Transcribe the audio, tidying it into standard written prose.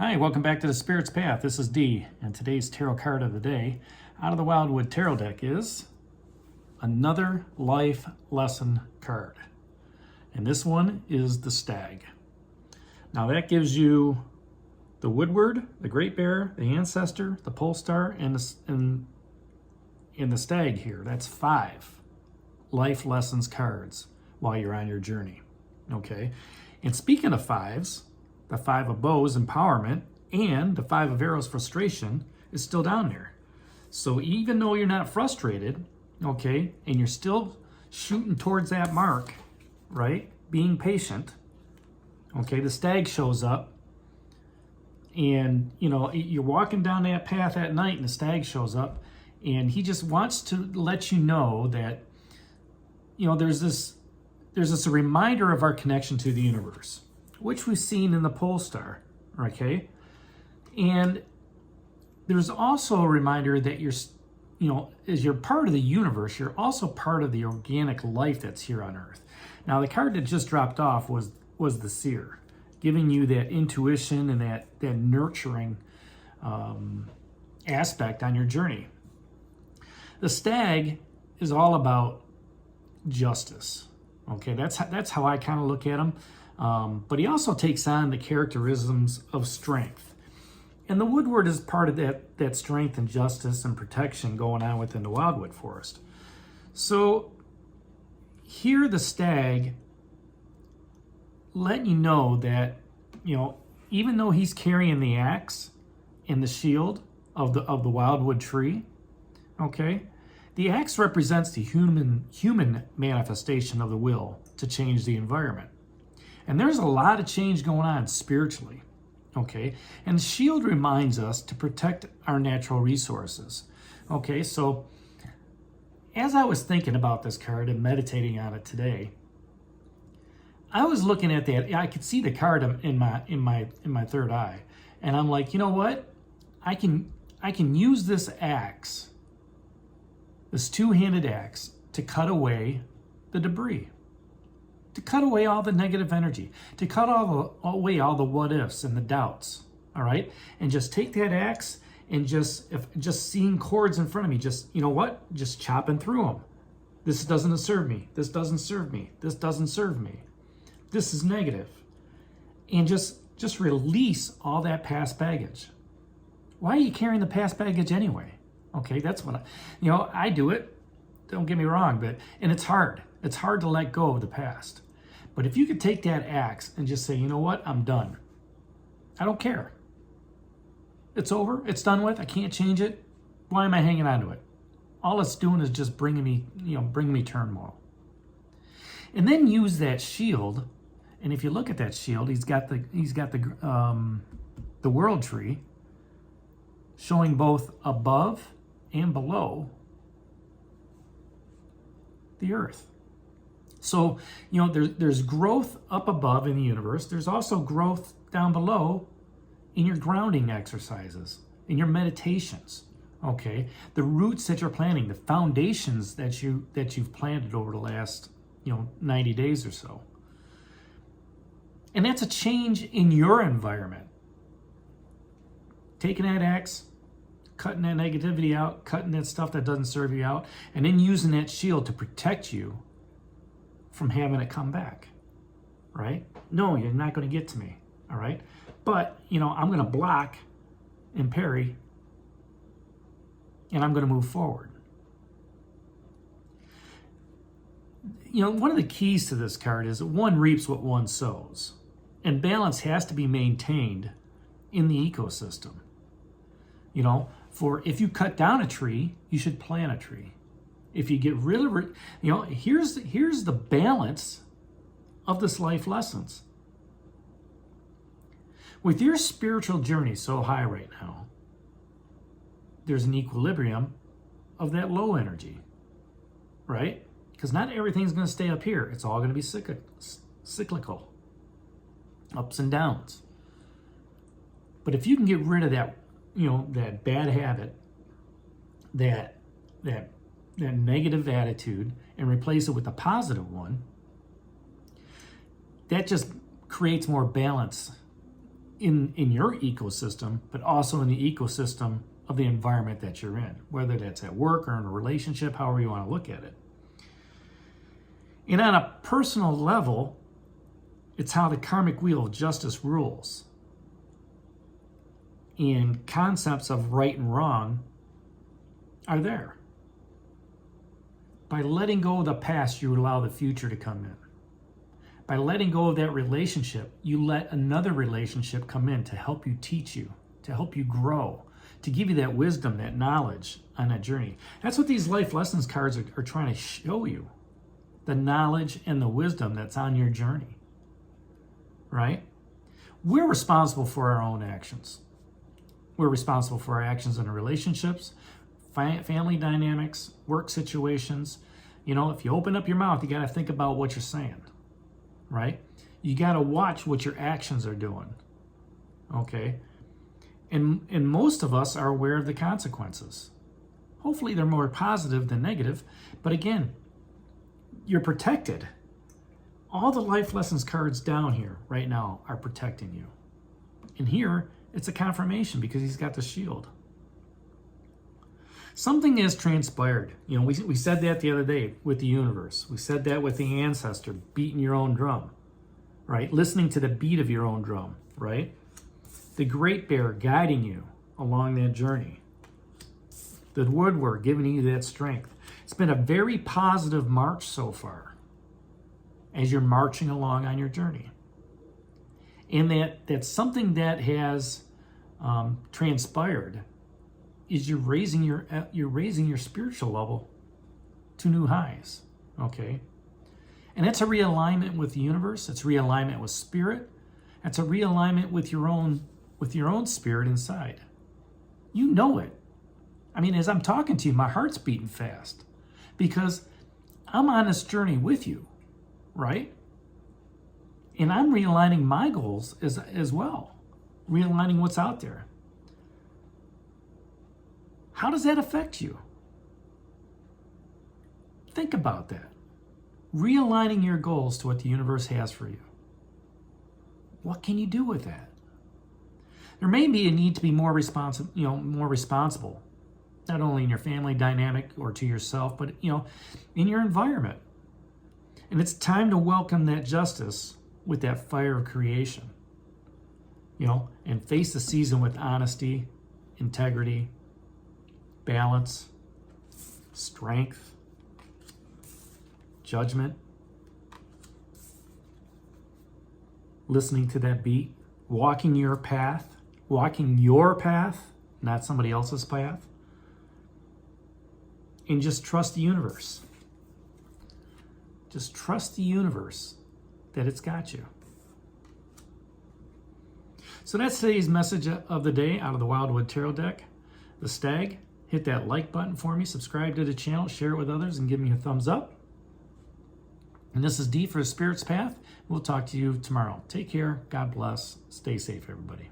Hi, welcome back to the Spirit's Path. This is Dee, and today's tarot card of the day out of the Wildwood Tarot deck is another life lesson card. And this one is the Stag. Now that gives you the Woodward, the Great Bear, the Ancestor, the Pole Star, and the Stag here. That's 5 life lessons cards while you're on your journey. Okay? And speaking of 5s, the 5 of Bows, empowerment, and the 5 of arrows, frustration, is still down there. So even though you're not frustrated, okay, and you're still shooting towards that mark, right, being patient, okay, the Stag shows up, and, you know, you're walking down that path at night, and the Stag shows up, and he just wants to let you know that, you know, there's this reminder of our connection to the universe, which we've seen in the Pole Star, okay? And there's also a reminder that you're, you know, as you're part of the universe, you're also part of the organic life that's here on Earth. Now, the card that just dropped off was the Seer, giving you that intuition and that nurturing aspect on your journey. The Stag is all about justice, okay? That's how I kind of look at him. But he also takes on the characterisms of strength. And the Woodward is part of that strength and justice and protection going on within the Wildwood Forest. So here the Stag letting you know that, you know, even though he's carrying the axe and the shield of the Wildwood tree, okay, the axe represents the human manifestation of the will to change the environment. And there's a lot of change going on spiritually, okay? And the shield reminds us to protect our natural resources, okay? So as I was thinking about this card and meditating on it today, I was looking at that. I could see the card in my third eye, and I'm like, you know what? I can use this axe, this two-handed axe, to cut away the debris, to cut away all the negative energy, to cut away all the what ifs and the doubts, all right? And just take that axe and just seeing cords in front of me, just, you know what? Just chopping through them. This doesn't serve me. This doesn't serve me. This doesn't serve me. This is negative. And just release all that past baggage. Why are you carrying the past baggage anyway? Okay, that's what I do it. Don't get me wrong, and it's hard. It's hard to let go of the past. But if you could take that axe and just say, you know what, I'm done. I don't care. It's over. It's done with. I can't change it. Why am I hanging on to it? All it's doing is just bringing me turmoil. And then use that shield. And if you look at that shield, he's got the world tree showing both above and below the earth. So, you know, there's growth up above in the universe. There's also growth down below in your grounding exercises, in your meditations, okay? The roots that you're planting, the foundations that you've planted over the last, 90 days or so. And that's a change in your environment. Taking that axe, cutting that negativity out, cutting that stuff that doesn't serve you out, and then using that shield to protect you from having it come back, right? No, you're not going to get to me, all right? But, I'm going to block and parry, and I'm going to move forward. One of the keys to this card is that one reaps what one sows, and balance has to be maintained in the ecosystem. For if you cut down a tree, you should plant a tree. If you get rid of it, here's the balance of this life lessons. With your spiritual journey so high right now, there's an equilibrium of that low energy, right? Because not everything's going to stay up here. It's all going to be cyclical, ups and downs. But if you can get rid of that, that bad habit, that negative attitude, and replace it with a positive one, that just creates more balance in your ecosystem, but also in the ecosystem of the environment that you're in, whether that's at work or in a relationship, however you want to look at it. And on a personal level, it's how the karmic wheel of justice rules. And concepts of right and wrong are there. By letting go of the past, you allow the future to come in. By letting go of that relationship, you let another relationship come in to help you, teach you, to help you grow, to give you that wisdom, that knowledge on that journey. That's what these life lessons cards are trying to show you. The knowledge and the wisdom that's on your journey, right? We're responsible for our own actions. We're responsible for our actions in our relationships, family dynamics, work situations. You know, if you open up your mouth, you got to think about what you're saying, right? You got to watch what your actions are doing, okay? And most of us are aware of the consequences. Hopefully they're more positive than negative, but again, you're protected. All the life lessons cards down here right now are protecting you. And here, it's a confirmation because he's got the shield. Something has transpired. You know, we said that the other day with the universe. We said that with the ancestor, beating your own drum, right? Listening to the beat of your own drum, right? The Great Bear guiding you along that journey. The woodwork giving you that strength. It's been a very positive march so far as you're marching along on your journey. And that's something that has transpired is you're raising your spiritual level to new highs, okay? And that's a realignment with the universe. It's realignment with spirit. That's a realignment with your own spirit inside. You know it. I mean, as I'm talking to you, my heart's beating fast because I'm on this journey with you, right? And I'm realigning my goals as well, realigning what's out there. How does that affect you? Think about that. Realigning your goals to what the universe has for you. What can you do with that? There may be a need to be more responsible, not only in your family dynamic or to yourself, but in your environment. And it's time to welcome that justice with that fire of creation. And face the season with honesty, integrity, balance, strength, judgment, listening to that beat, walking your path, not somebody else's path, and just trust the universe. Just trust the universe that it's got you. So that's today's message of the day out of the Wildwood Tarot deck, the Stag. Hit that like button for me, subscribe to the channel, share it with others, and give me a thumbs up. And this is D for Spirit's Path. We'll talk to you tomorrow. Take care. God bless. Stay safe, everybody.